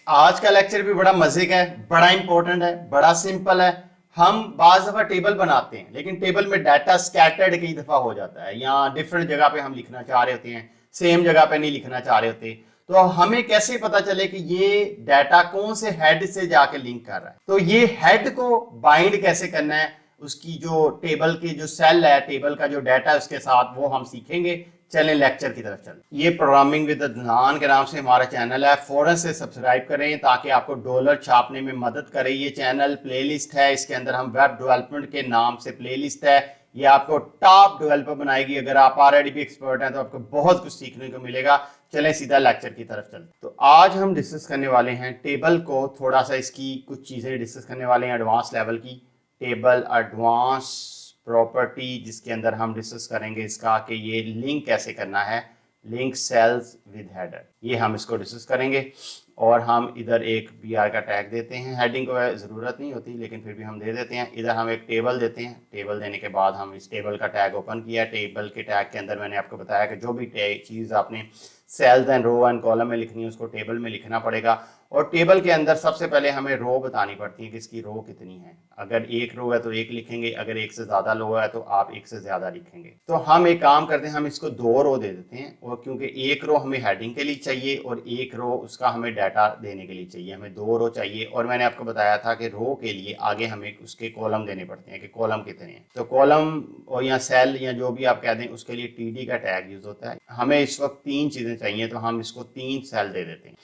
आज का लेक्चर भी बड़ा मजे का है, बड़ा इंपॉर्टेंट है, बड़ा सिंपल है। हम बाज दफा टेबल बनाते हैं लेकिन टेबल में डाटा स्कैटर्ड कई दफा हो जाता है या डिफरेंट जगह पे हम लिखना चाह रहे होते हैं, सेम जगह पे नहीं लिखना चाह रहे होते। तो हमें कैसे पता चले कि ये डाटा कौन से हेड से जाके लिंक कर रहा है? तो ये हेड को बाइंड कैसे करना है, उसकी जो टेबल की जो सेल है, टेबल का जो डाटा है उसके साथ, वो हम सीखेंगे। चलें लेक्चर की तरफ चलें। ये प्रोग्रामिंग विद अदनान के नाम से हमारा चैनल है, फौरन से सब्सक्राइब करें ताकि आपको डॉलर छापने में मदद करे। ये चैनल प्लेलिस्ट है, इसके अंदर हम वेब डेवलपमेंट के नाम से प्लेलिस्ट है, ये आपको टॉप डेवलपर बनाएगी। अगर आप ऑलरेडी भी एक्सपर्ट हैं तो आपको बहुत कुछ सीखने को मिलेगा। चलें सीधा लेक्चर की तरफ चलते। तो आज हम डिस्कस करने वाले हैं टेबल को, थोड़ा सा इसकी कुछ चीज़ें डिस्कस करने वाले हैं एडवांस लेवल की। टेबल एडवांस प्रॉपर्टी, जिसके अंदर हम डिस्कस करेंगे इसका कि ये लिंक कैसे करना है, लिंक सेल्स विद हेडर, ये हम इसको डिस्कस करेंगे। और हम इधर एक br का टैग देते हैं, हेडिंग को ज़रूरत नहीं होती लेकिन फिर भी हम दे देते हैं। इधर हम एक टेबल देते हैं, टेबल देने के बाद हम इस टेबल का टैग ओपन किया। टेबल के टैग के अंदर मैंने आपको बताया कि जो भी चीज़ आपने cells and row and column में लिखनी है उसको टेबल में लिखना पड़ेगा। और टेबल के अंदर सबसे पहले हमें रो बतानी पड़ती है कि इसकी रो कितनी है। अगर एक रो है तो एक लिखेंगे, अगर एक से ज़्यादा रो है तो आप एक से ज़्यादा लिखेंगे। तो हम एक काम करते हैं, हम इसको दो रो दे देते हैं, और क्योंकि एक रो हमें हेडिंग के लिए चाहिए और एक रो उसका हमें डाटा देने के लिए चाहिए, हमें दो रो चाहिए। और मैंने आपको बताया था कि रो के लिए आगे हमें उसके कॉलम देने पड़ते हैं कि कॉलम कितने हैं। तो कॉलम और या सेल या जो भी आप कह दें उसके लिए टीडी का टैग यूज होता है। हमें इस वक्त तीन चीज़ें चाहिए तो हम इसको तीन सेल दे देते हैं।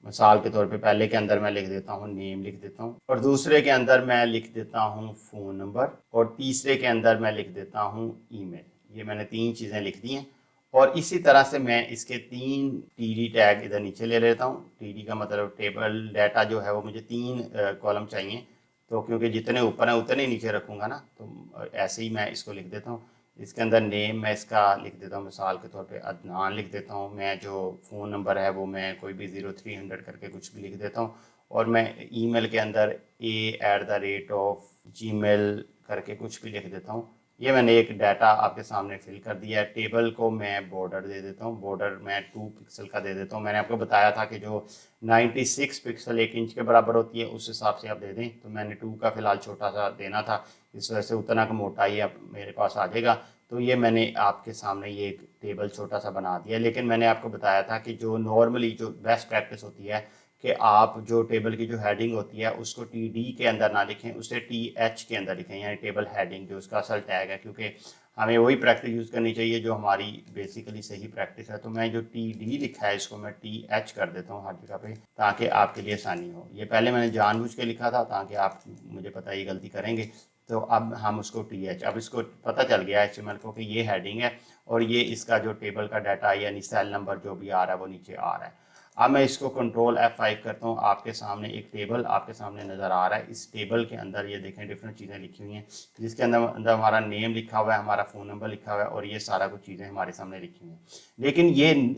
मिसाल के तौर पे पहले के अंदर मैं लिख देता हूँ नेम, लिख देता हूँ, और दूसरे के अंदर मैं लिख देता हूँ फ़ोन नंबर, और तीसरे के अंदर मैं लिख देता हूँ ईमेल। ये मैंने तीन चीज़ें लिख दी हैं। और इसी तरह से मैं इसके तीन टीडी टैग इधर नीचे ले लेता हूँ। टीडी का मतलब टेबल डाटा जो है वो मुझे तीन कॉलम चाहिए, तो क्योंकि जितने ऊपर हैं उतने नीचे रखूँगा ना, तो ऐसे ही मैं इसको लिख देता हूँ। इसके अंदर नेम मैं इसका लिख देता हूँ, मिसाल के तौर पे अदनान लिख देता हूँ। मैं जो फ़ोन नंबर है वो मैं कोई भी 0300 करके कुछ भी लिख देता हूँ। और मैं ईमेल के अंदर a@gmail करके कुछ भी लिख देता हूँ। ये मैंने एक डाटा आपके सामने फिल कर दिया है। टेबल को मैं बॉर्डर दे देता हूँ, बॉर्डर मैं 2 पिक्सल का दे देता हूँ। मैंने आपको बताया था कि जो 96 पिक्सल 1 इंच के बराबर होती है उस हिसाब से आप दे दें, तो मैंने 2 का फ़िलहाल छोटा सा देना था, इस वजह से उतना का मोटाई अब मेरे पास आ जाएगा। तो ये मैंने आपके सामने ये एक टेबल छोटा सा बना दिया। लेकिन मैंने आपको बताया था कि जो नॉर्मली जो बेस्ट प्रैक्टिस होती है कि आप जो टेबल की जो हेडिंग होती है उसको टी डी के अंदर ना लिखें, उसे टी एच के अंदर लिखें, यानी टेबल हेडिंग जो उसका असल टैग है, क्योंकि हमें वही प्रैक्टिस यूज़ करनी चाहिए जो हमारी बेसिकली सही प्रैक्टिस है। तो मैं जो टी डी लिखा है इसको मैं टी एच कर देता हूँ हर जगह पे, ताकि आपके लिए आसानी हो। ये पहले मैंने जानबूझ के लिखा था ताकि आप, मुझे पता है ये गलती करेंगे, तो अब हम उसको टी एच, अब इसको पता चल गया एचटीएमएल को कि ये हेडिंग है और ये इसका जो टेबल का डाटा यानी सेल नंबर जो भी आ रहा है वो नीचे आ रहा है। अब मैं इसको कंट्रोल F5 करता हूँ। आपके सामने एक टेबल आपके सामने नज़र आ रहा है। इस टेबल के अंदर ये देखें डिफरेंट चीज़ें लिखी हुई हैं, जिसके अंदर अंदर हमारा नेम लिखा हुआ है, हमारा फ़ोन नंबर लिखा हुआ है, और ये सारा कुछ चीज़ें हमारे सामने लिखी हुई हैं। लेकिन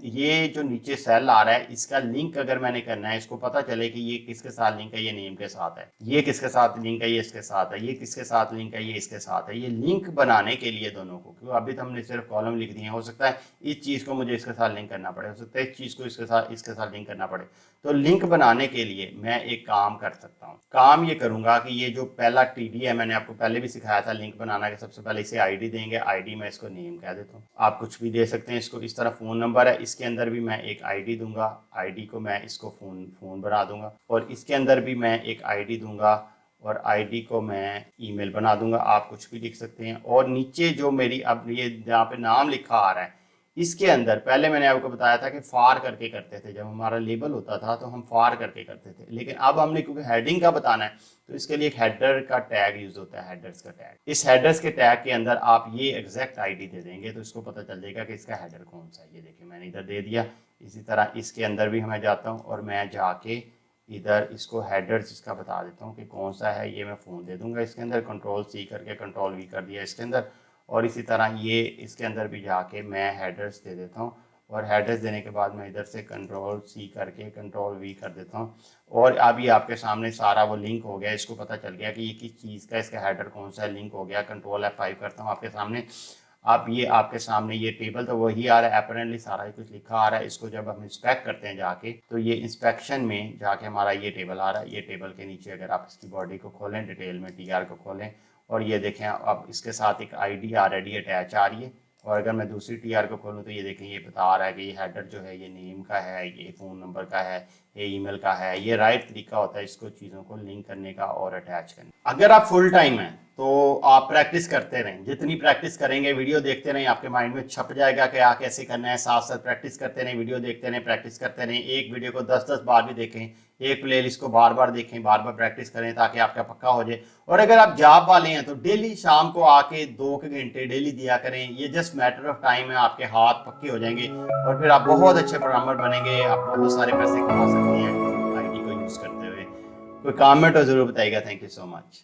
ये जो नीचे सेल आ रहा है इसका लिंक अगर मैंने करना है, इसको पता चले कि ये किसके साथ लिंक है, ये नेम के साथ है, ये किसके साथ लिंक है, ये इसके साथ है, ये किसके साथ लिंक है, ये इसके साथ है। ये लिंक बनाने के लिए दोनों को, क्योंकि अभी तो हमने सिर्फ कॉलम लिख दिए, हो सकता है इस चीज़ को मुझे इसके साथ लिंक करना पड़े, हो सकता है इस चीज़ को इसके साथ लिंक करना पड़े। तो लिंक बनाने के लिए मैं एक काम कर सकता हूँ। काम ये करूंगा कि ये जो पहला टीडी है, मैंने आपको पहले भी सिखाया था लिंक बनाना के, सबसे पहले इसे आईडी देंगे, आईडी मैं इसको नेम कह देता हूँ, आप कुछ भी दे सकते हैं इसको। इस तरह फ़ोन नंबर है, इसके अंदर भी मैं एक आईडी दूंगा, आईडी को मैं इसको फ़ोन बना दूंगा, और इसके अंदर भी मैं एक आईडी दूंगा और आईडी को मैं ईमेल बना दूंगा, आप कुछ भी लिख सकते हैं। और नीचे जो मेरी अब ये जहाँ पे नाम लिखा आ रहा है, इसके अंदर पहले मैंने आपको बताया था कि फार करके करते थे, जब हमारा लेबल होता था तो हम फार करके करते थे, लेकिन अब हमने क्योंकि हेडिंग का बताना है तो इसके लिए एक हेडर का टैग यूज होता है, हेडर्स का टैग। इस हेडर्स के टैग के अंदर आप ये एग्जैक्ट आईडी दे देंगे तो इसको पता चल जाएगा कि इसका हेडर कौन सा है। ये देखिए मैंने इधर दे दिया। इसी तरह इसके अंदर भी मैं जाता हूँ और मैं जाके इधर इसको हेडर्स इसका बता देता हूँ कि कौन सा है। ये मैं फ़ोन दे दूंगा इसके अंदर, कंट्रोल सी करके कंट्रोल वी कर दिया इसके अंदर। और इसी तरह ये इसके अंदर भी जाके मैं हेडर्स दे देता हूँ, और हेडर्स देने के बाद मैं इधर से कंट्रोल सी करके कंट्रोल वी कर देता हूँ। और अभी आपके सामने सारा वो लिंक हो गया, इसको पता चल गया कि ये किस चीज़ का, इसका हेडर कौन सा है, लिंक हो गया। कंट्रोल F5 करता हूँ आपके सामने। आप ये आपके सामने ये टेबल तो वही आ रहा है, अपरेंटली सारा ही कुछ लिखा आ रहा है। इसको जब हम इंस्पेक्ट करते हैं जाके, तो ये इंस्पेक्शन में जाके हमारा ये टेबल आ रहा है। ये टेबल के नीचे अगर आप इसकी बॉडी को खोलें, डिटेल में टीआर को खोलें, और ये देखें अब इसके साथ एक आईडी ऑलरेडी अटैच आ रही है। और अगर मैं दूसरी टीआर को खोलूँ तो ये देखें, ये बता रहा है कि ये हेडर जो है ये नेम का है, ये फ़ोन नंबर का है, ये ईमेल का है। ये राइट तरीका होता है इसको चीज़ों को लिंक करने का और अटैच करने का। अगर आप फुल टाइम हैं तो आप प्रैक्टिस करते रहें, जितनी प्रैक्टिस करेंगे, वीडियो देखते रहें, आपके माइंड में छप जाएगा कि आप कैसे करना है। साथ साथ प्रैक्टिस करते रहें, वीडियो देखते रहें, प्रैक्टिस करते रहें। एक वीडियो को 10-10 बार भी देखें, एक प्लेलिस्ट को बार बार देखें, बार बार प्रैक्टिस करें ताकि आपका पक्का हो जाए। और अगर आप जॉब वाले हैं तो डेली शाम को आके 2 घंटे डेली दिया करें। ये जस्ट मैटर ऑफ टाइम है, आपके हाथ पक्के हो जाएंगे और फिर आप बहुत अच्छे प्रोग्रामर बनेंगे। आप बहुत सारे पैसे कमा सकते हैं आईटी को यूज़ करते हुए। कोई कमेंट हो जरूर बताइएगा। Thank you so much.